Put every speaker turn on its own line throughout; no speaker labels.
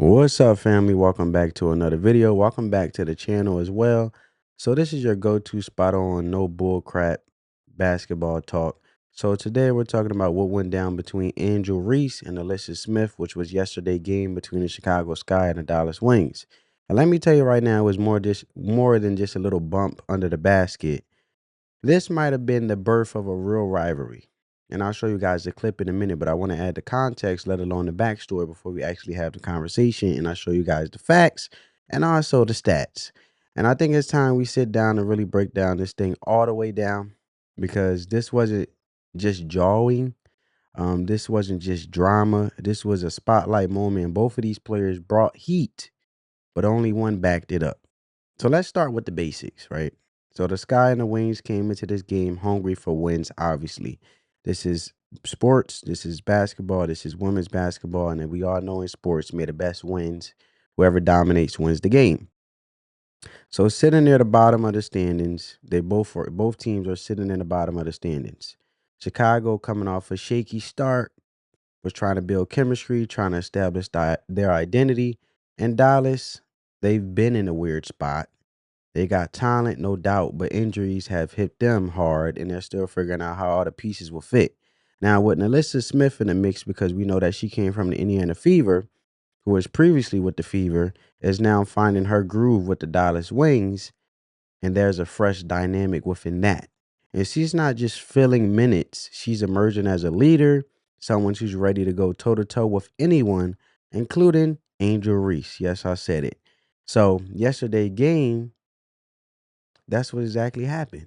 What's up, family? Welcome back to another video. Welcome back to the channel as well. So this is your go-to spot on no bull crap basketball talk. So today we're talking about what went down between Angel Reese and NaLyssa Smith, which was yesterday's game between the Chicago Sky and the Dallas Wings. And let me tell you right now, it was more than just a little bump under the basket. This might have been the birth of a real rivalry. And I'll show you guys the clip in a minute, but I want to add the context, let alone the backstory, before we actually have the conversation. And I'll show you guys the facts and also the stats. And I think it's time we sit down and really break down this thing all the way down, because this wasn't just jawing. This wasn't just drama. This was a spotlight moment. And both of these players brought heat, but only one backed it up. So let's start with the basics, right? So the Sky and the Wings came into this game hungry for wins, obviously. This is sports, this is basketball, this is women's basketball, and then we all know in sports, may the best wins. Whoever dominates wins the game. So sitting near the bottom of the standings, both teams are sitting in the bottom of the standings. Chicago, coming off a shaky start, was trying to build chemistry, trying to establish their identity. And Dallas, they've been in a weird spot. They got talent, no doubt, but injuries have hit them hard, and they're still figuring out how all the pieces will fit. Now, with NaLyssa Smith in the mix, because we know that she came from the Indiana Fever, who was previously with the Fever, is now finding her groove with the Dallas Wings, and there's a fresh dynamic within that. And she's not just filling minutes, she's emerging as a leader, someone who's ready to go toe to toe with anyone, including Angel Reese. Yes, I said it. So, yesterday game, that's what exactly happened.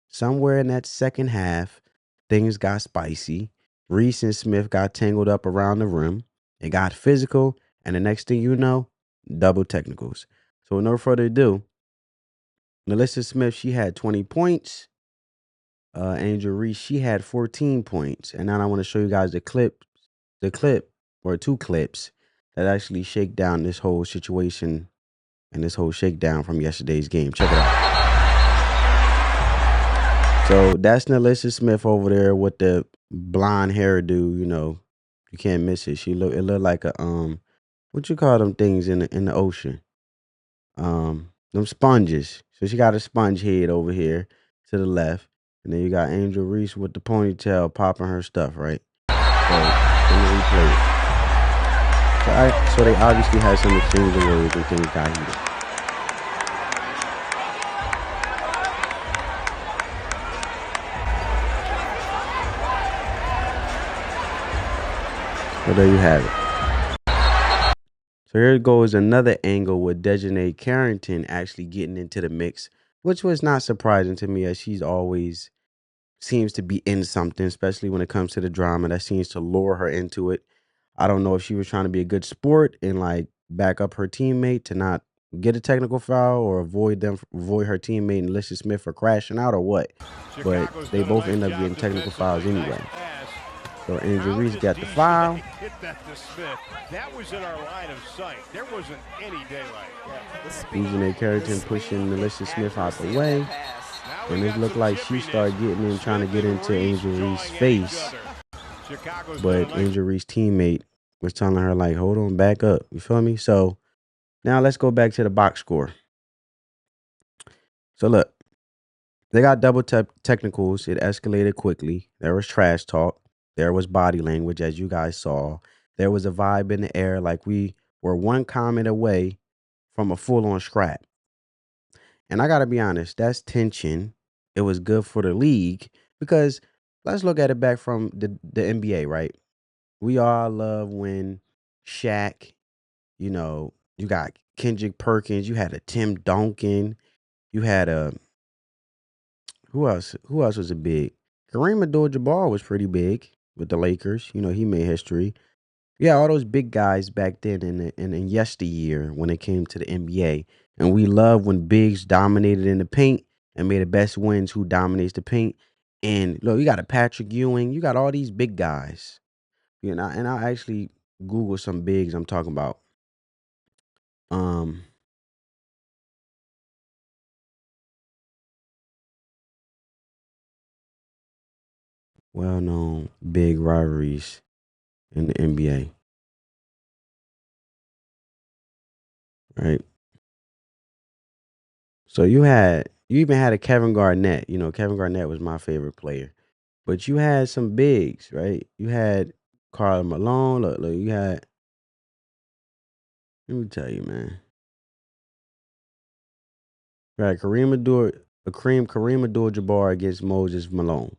Somewhere in that second half, things got spicy. Reese and Smith got tangled up around the rim. It got physical, and the next thing you know, double technicals. So, with no further ado, NaLyssa Smith, she had 20 points. Angel Reese, she had 14 points. And now I want to show you guys the clip, or two clips, that actually shake down this whole situation and this whole shakedown from yesterday's game. Check it out. So that's NaLyssa Smith over there with the blonde hairdo. You can't miss it. It looked like a what you call them things in the ocean? Them sponges. So she got a sponge head over here to the left, and then you got Angel Reese with the ponytail popping her stuff, right? So let me replay it. So they obviously had some exchange of words and things got heated. So there you have it. So here goes another angle with Dejanay Carrington actually getting into the mix, which was not surprising to me, as she's always seems to be in something, especially when it comes to the drama. That seems to lure her into it. I don't know if she was trying to be a good sport and like back up her teammate to not get a technical foul, or avoid her teammate NaLyssa Smith for crashing out, or what. But they both end up getting technical fouls anyway. So Angel Reese got the foul.
Hit that to Smith. That was in our line of sight. There wasn't any daylight.
Dejanay Carrington pushing NaLyssa Smith out the way. And it looked like she started getting in, trying to get into Angel Reese's face. But Angel Reese's teammate was telling her, like, hold on, back up. You feel me? So now let's go back to the box score. So look, they got double technicals. It escalated quickly. There was trash talk. There was body language, as you guys saw. There was a vibe in the air, like we were one comment away from a full-on scrap. And I got to be honest, that's tension. It was good for the league, because let's look at it back from the NBA, right? We all love when Shaq, you got Kendrick Perkins, you had a Tim Duncan, you had a who else? Who else was a big? Kareem Abdul-Jabbar was pretty big with the Lakers. He made history. Yeah, all those big guys back then in yesteryear when it came to the NBA. And we love when bigs dominated in the paint and made the best wins who dominates the paint. And look, you got a Patrick Ewing, you got all these big guys. And I actually Google some bigs I'm talking about. Um, well-known big rivalries in the NBA. right? So you even had a Kevin Garnett. You know, Kevin Garnett was my favorite player. But you had some bigs, right? You had Karl Malone. Look, you had. Let me tell you, man. Right, Kareem Abdul-Jabbar against Moses Malone.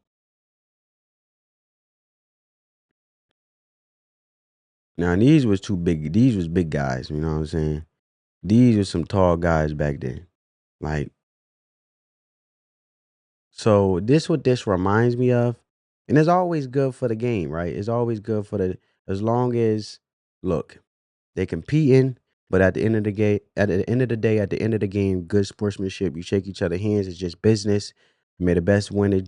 Now these was too big. These was big guys. You know what I'm saying? These were some tall guys back then. Like, so what this reminds me of, and it's always good for the game, right? It's always good for the as long as look, they competing, but at the end of the game, at the end of the game, good sportsmanship. You shake each other's hands. It's just business. May the best win.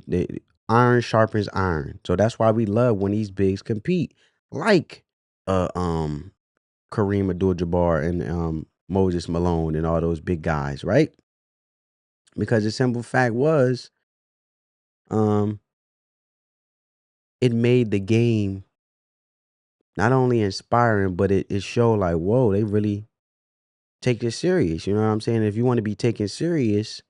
Iron sharpens iron. So that's why we love when these bigs compete, like uh um Kareem Abdul-Jabbar and Moses Malone and all those big guys, right? Because the simple fact was, um, it made the game not only inspiring, but it showed like, whoa, they really take this serious. You know what I'm saying? If you want to be taken serious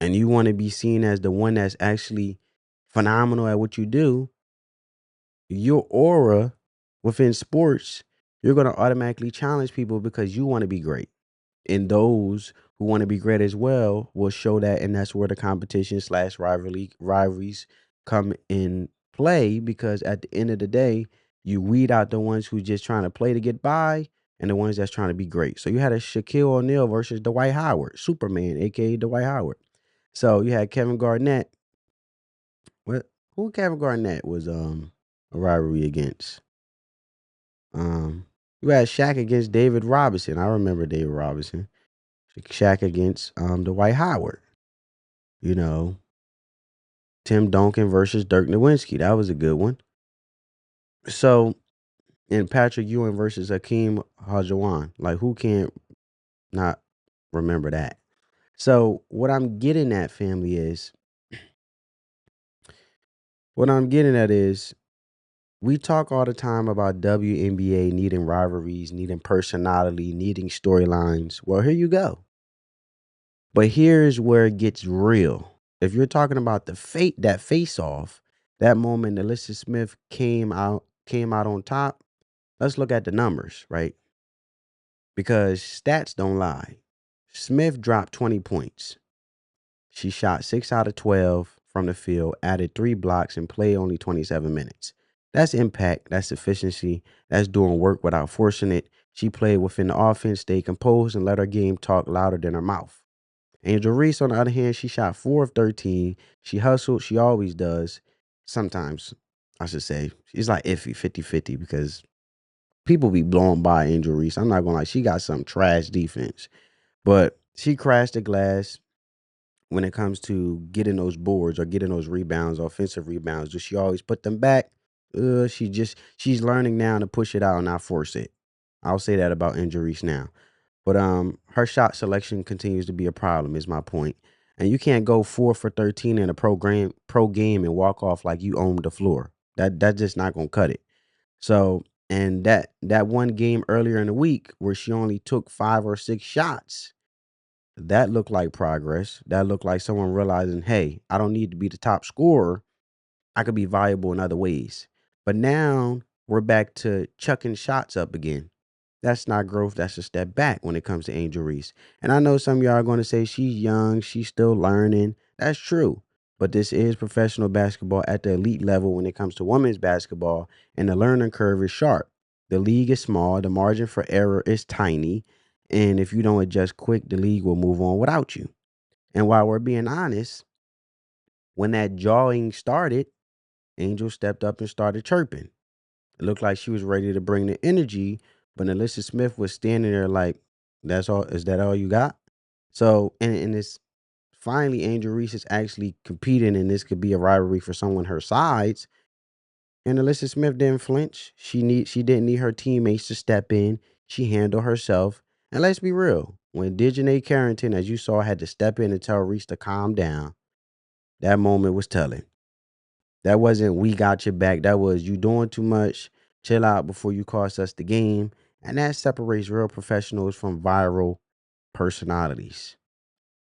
and you want to be seen as the one that's actually phenomenal at what you do, your aura within sports, you're gonna automatically challenge people because you want to be great. And those who want to be great as well will show that, and that's where the competition slash rivalries come in play. Because at the end of the day, you weed out the ones who just trying to play to get by, and the ones that's trying to be great. So you had a Shaquille O'Neal versus Dwight Howard, Superman, aka Dwight Howard. So you had Kevin Garnett. What? Who Kevin Garnett was a rivalry against? Um, you had Shaq against David Robinson. I remember David Robinson. Shaq against Dwight Howard. You know, Tim Duncan versus Dirk Nowitzki. That was a good one. So, and Patrick Ewing versus Hakeem Olajuwon. Like, who can't not remember that? So, what I'm getting at is, we talk all the time about WNBA needing rivalries, needing personality, needing storylines. Well, here you go. But here's where it gets real. If you're talking about that face off, that moment NaLyssa Smith came out on top, let's look at the numbers, right? Because stats don't lie. Smith dropped 20 points. She shot 6 out of 12 from the field, added 3 blocks, and played only 27 minutes. That's impact, that's efficiency, that's doing work without forcing it. She played within the offense, stayed composed, and let her game talk louder than her mouth. Angel Reese, on the other hand, she shot 4 of 13. She hustled. She always does. Sometimes, I should say. She's like iffy, 50-50, because people be blown by Angel Reese. I'm not going to lie. She got some trash defense. But she crashed the glass when it comes to getting those boards or getting those rebounds, offensive rebounds. Does she always put them back? She's learning now to push it out and not force it. I'll say that about Angel Reese now. But her shot selection continues to be a problem, is my point. And you can't go 4 for 13 in a pro game and walk off like you owned the floor. That's just not gonna cut it. So, and that one game earlier in the week where she only took 5 or 6 shots, that looked like progress. That looked like someone realizing, hey, I don't need to be the top scorer. I could be valuable in other ways. But now we're back to chucking shots up again. That's not growth. That's a step back when it comes to Angel Reese. And I know some of y'all are going to say she's young, she's still learning. That's true. But this is professional basketball at the elite level when it comes to women's basketball, and the learning curve is sharp. The league is small, the margin for error is tiny, and if you don't adjust quick, the league will move on without you. And while we're being honest, when that jawing started, Angel stepped up and started chirping. It looked like she was ready to bring the energy, but NaLyssa Smith was standing there like, "That's all. Is that all you got?" So, and it's finally Angel Reese is actually competing, and this could be a rivalry for someone her size. And NaLyssa Smith didn't flinch. She didn't need her teammates to step in. She handled herself. And let's be real, when Dejanay Carrington, as you saw, had to step in and tell Reese to calm down, that moment was telling. That wasn't "we got your back." That was "you doing too much. Chill out before you cost us the game." And that separates real professionals from viral personalities.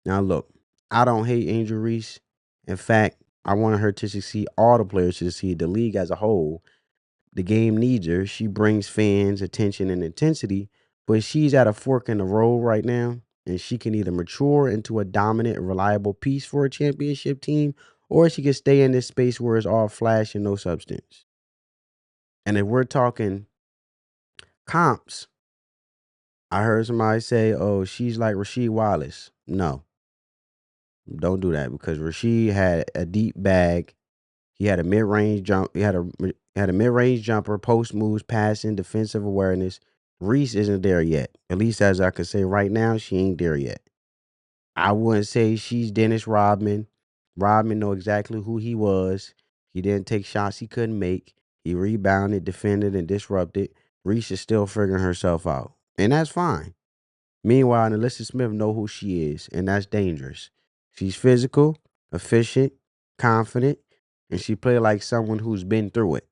Now, look, I don't hate Angel Reese. In fact, I wanted her to succeed, all the players to succeed, the league as a whole. The game needs her. She brings fans attention and intensity, but she's at a fork in the road right now, and she can either mature into a dominant, reliable piece for a championship team, or she can stay in this space where it's all flash and no substance. And if we're talking comps, I heard somebody say, "Oh, she's like Rasheed Wallace." No, don't do that because Rasheed had a deep bag. He had a mid-range jump. He had a mid-range jumper, post moves, passing, defensive awareness. Reese isn't there yet. At least as I can say right now, she ain't there yet. I wouldn't say she's Dennis Rodman. Rodman know exactly who he was. He didn't take shots he couldn't make. He rebounded, defended, and disrupted. Reese is still figuring herself out, and that's fine. Meanwhile, NaLyssa Smith know who she is, and that's dangerous. She's physical, efficient, confident, and she played like someone who's been through it.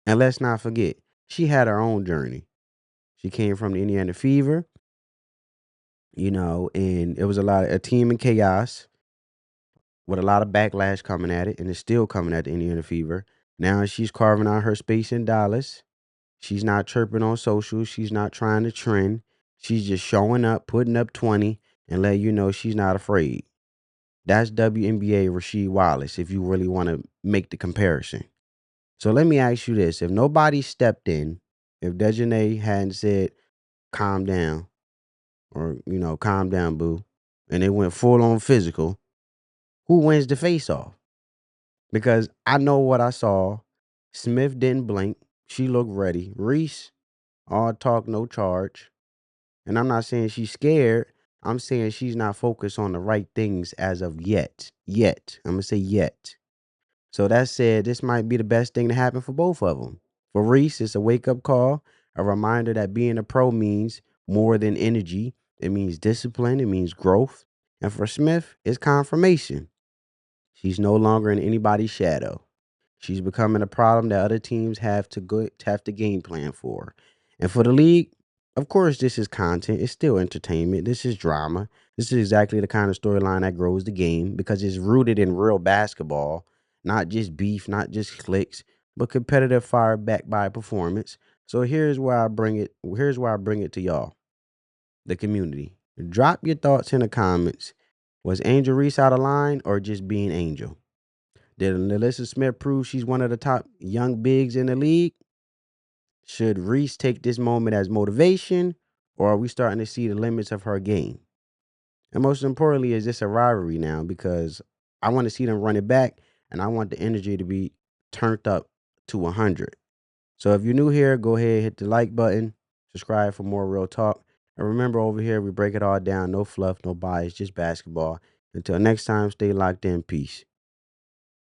And let's not forget, she had her own journey. She came from the Indiana Fever, and it was a team in chaos with a lot of backlash coming at it, and it's still coming at the Indiana Fever. Now she's carving out her space in Dallas. She's not chirping on social. She's not trying to trend. She's just showing up, putting up 20, and letting you know she's not afraid. That's WNBA Rasheed Wallace, if you really want to make the comparison. So let me ask you this. If nobody stepped in, if Dejanay hadn't said, calm down, or, calm down, boo, and it went full on physical, who wins the face off? Because I know what I saw. Smith didn't blink. She looked ready. Reese, all talk, no charge. And I'm not saying she's scared. I'm saying she's not focused on the right things as of yet. Yet. I'm going to say yet. So that said, this might be the best thing to happen for both of them. For Reese, it's a wake-up call, a reminder that being a pro means more than energy. It means discipline. It means growth. And for Smith, it's confirmation. She's no longer in anybody's shadow. She's becoming a problem that other teams have to game plan for. And for the league, of course, this is content. It's still entertainment. This is drama. This is exactly the kind of storyline that grows the game because it's rooted in real basketball, not just beef, not just clicks, but competitive fire backed by performance. So here's where I bring it. Here's where I bring it to y'all, the community. Drop your thoughts in the comments. Was Angel Reese out of line or just being Angel? Did NaLyssa Smith prove she's one of the top young bigs in the league? Should Reese take this moment as motivation, or are we starting to see the limits of her game? And most importantly, is this a rivalry now? Because I want to see them run it back, and I want the energy to be turned up to 100. So if you're new here, go ahead, hit the like button, subscribe for more real talk. And remember, over here, we break it all down. No fluff, no bias, just basketball. Until next time, stay locked in. Peace.